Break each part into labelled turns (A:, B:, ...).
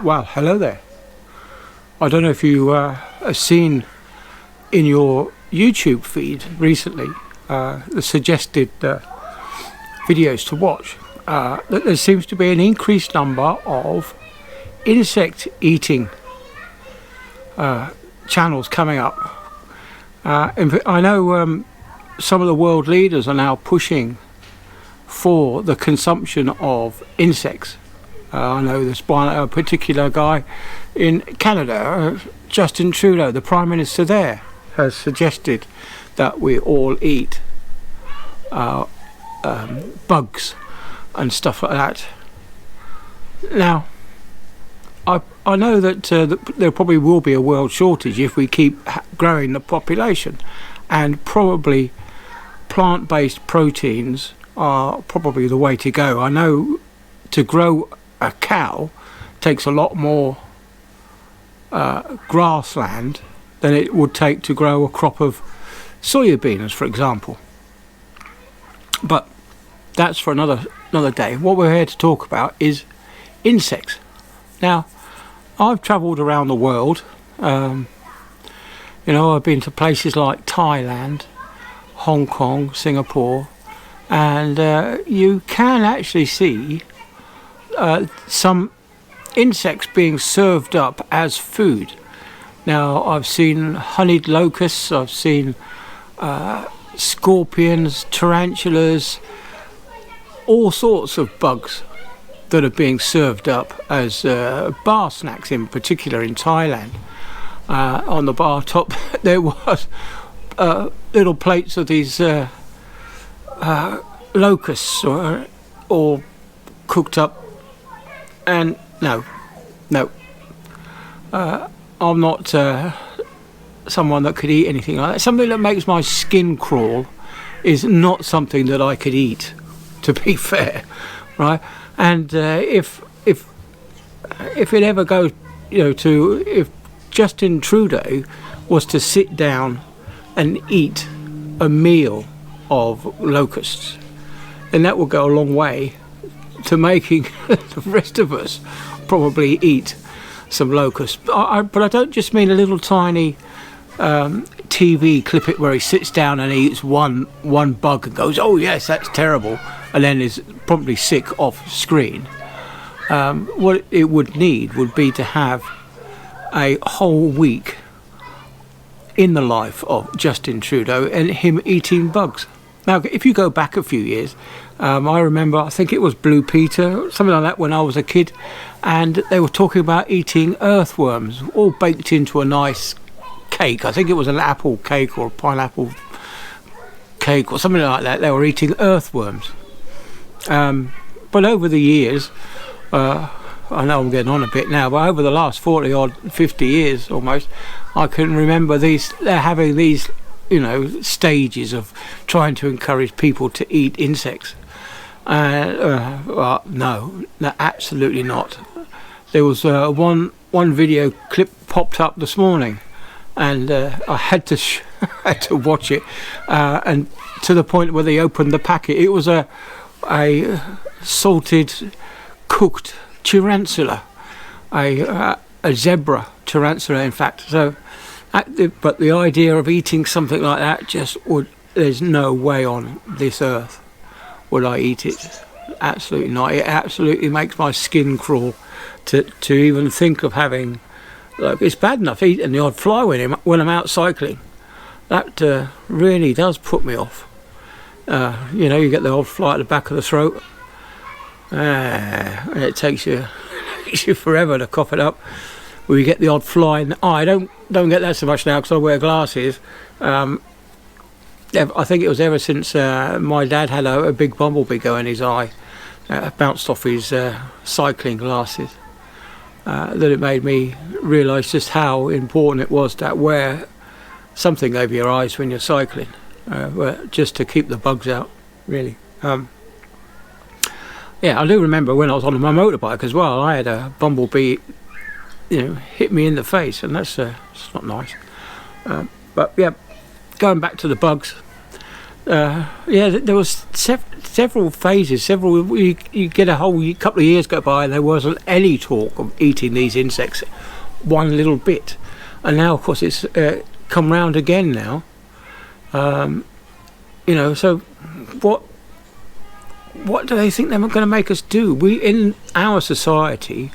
A: Well, hello there. I don't know if you have seen in your YouTube feed recently the suggested videos to watch, that there seems to be an increased number of insect eating channels coming up. I know some of the world leaders are now pushing for the consumption of insects. I know there's a particular guy in Canada, Justin Trudeau, the Prime Minister there, has suggested that we all eat bugs and stuff like that. Now, I know that there probably will be a world shortage if we keep growing the population, and probably plant-based proteins are probably the way to go. I know to grow a cow takes a lot more grassland than it would take to grow a crop of soybeans, for example. But that's for another day. What we're here to talk about is insects. Now, I've travelled around the world. I've been to places like Thailand, Hong Kong, Singapore, and you can actually see some insects being served up as food. Now, I've seen honeyed locusts, I've seen scorpions, tarantulas, all sorts of bugs that are being served up as bar snacks, in particular in Thailand. On the bar top there was little plates of these locusts or cooked up. And no, I'm not someone that could eat anything like that. Something that makes my skin crawl is not something that I could eat, to be fair, right? And if it ever goes, if Justin Trudeau was to sit down and eat a meal of locusts, then that would go a long way to making the rest of us probably eat some locusts. But I don't just mean a little tiny TV clip it where he sits down and eats one bug and goes, "Oh yes, that's terrible," and then is promptly sick off screen. What it would need would be to have a whole week in the life of Justin Trudeau and him eating bugs. Now, if you go back a few years, I remember, I think it was Blue Peter, something like that, when I was a kid, and they were talking about eating earthworms, all baked into a nice cake. I think it was an apple cake or a pineapple cake or something like that. They were eating earthworms. But over the years, I know I'm getting on a bit now, but over the last 40 odd, 50 years almost, I can remember they're having these stages of trying to encourage people to eat insects. Well, no, absolutely not. There was one video clip popped up this morning, and I had to had to watch it, and to the point where they opened the packet, it was a salted, cooked tarantula, a zebra tarantula, in fact. So. But the idea of eating something like that there's no way on this earth would I eat it. Absolutely not. It absolutely makes my skin crawl to even think of having, it's bad enough eating the odd fly when I'm out cycling. That really does put me off. You get the odd fly at the back of the throat, and it takes you forever to cough it up. We get the odd fly in the eye. I don't get that so much now because I wear glasses. I think it was ever since my dad had a big bumblebee go in his eye, bounced off his cycling glasses, that it made me realise just how important it was to wear something over your eyes when you're cycling, just to keep the bugs out, really. I do remember when I was on my motorbike as well, I had a bumblebee hit me in the face, and that's it's not nice. But yeah, going back to the bugs, yeah, there was several phases. You get a whole couple of years go by, and there wasn't any talk of eating these insects one little bit. And now, of course, it's come round again now. You know, so what do they think they're going to make us do? We, in our society,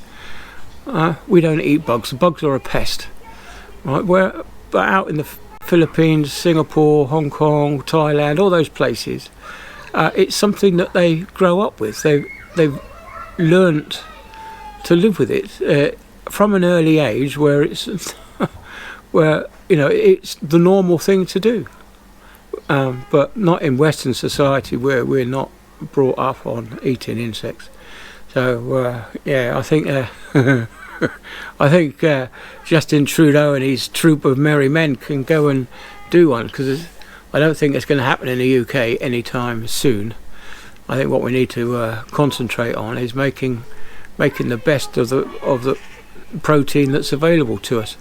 A: we don't eat bugs. Bugs are a pest, right? But out in the Philippines, Singapore, Hong Kong, Thailand, all those places, it's something that they grow up with. They've learnt to live with it from an early age, where it's where, you know, it's the normal thing to do. But not in Western society, where we're not brought up on eating insects. So yeah, I think I think Justin Trudeau and his troop of merry men can go and do one, because I don't think it's going to happen in the UK anytime soon. I think what we need to concentrate on is making the best of the protein that's available to us.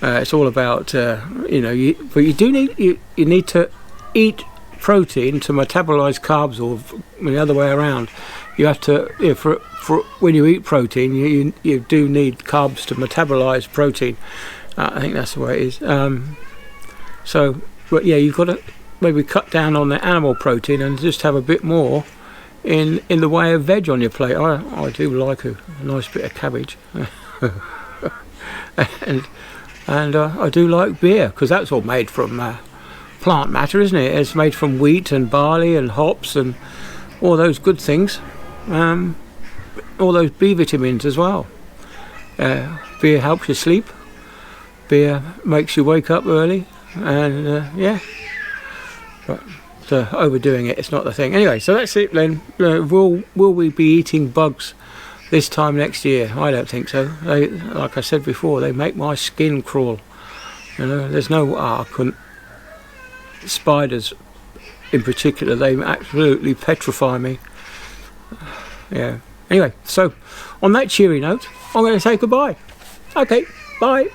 A: It's all about you know, but you need to eat protein to metabolize carbs, or the other way around. You have to, you know, for when you eat protein, you do need carbs to metabolize protein. I think that's the way it is. So, but yeah, you've got to maybe cut down on the animal protein and just have a bit more in the way of veg on your plate. I do like a nice bit of cabbage, and I do like beer, because that's all made from plant matter, isn't it? It's made from wheat and barley and hops and all those good things, all those B vitamins as well. Beer helps you sleep, beer makes you wake up early, and yeah, but overdoing it's not the thing. Anyway, so that's it then. Will we be eating bugs this time next year? I don't think so. Like I said before, they make my skin crawl. You know, there's no, I couldn't. Spiders in particular, they absolutely petrify me. Yeah. Anyway, so on that cheery note, I'm going to say goodbye. Okay, bye.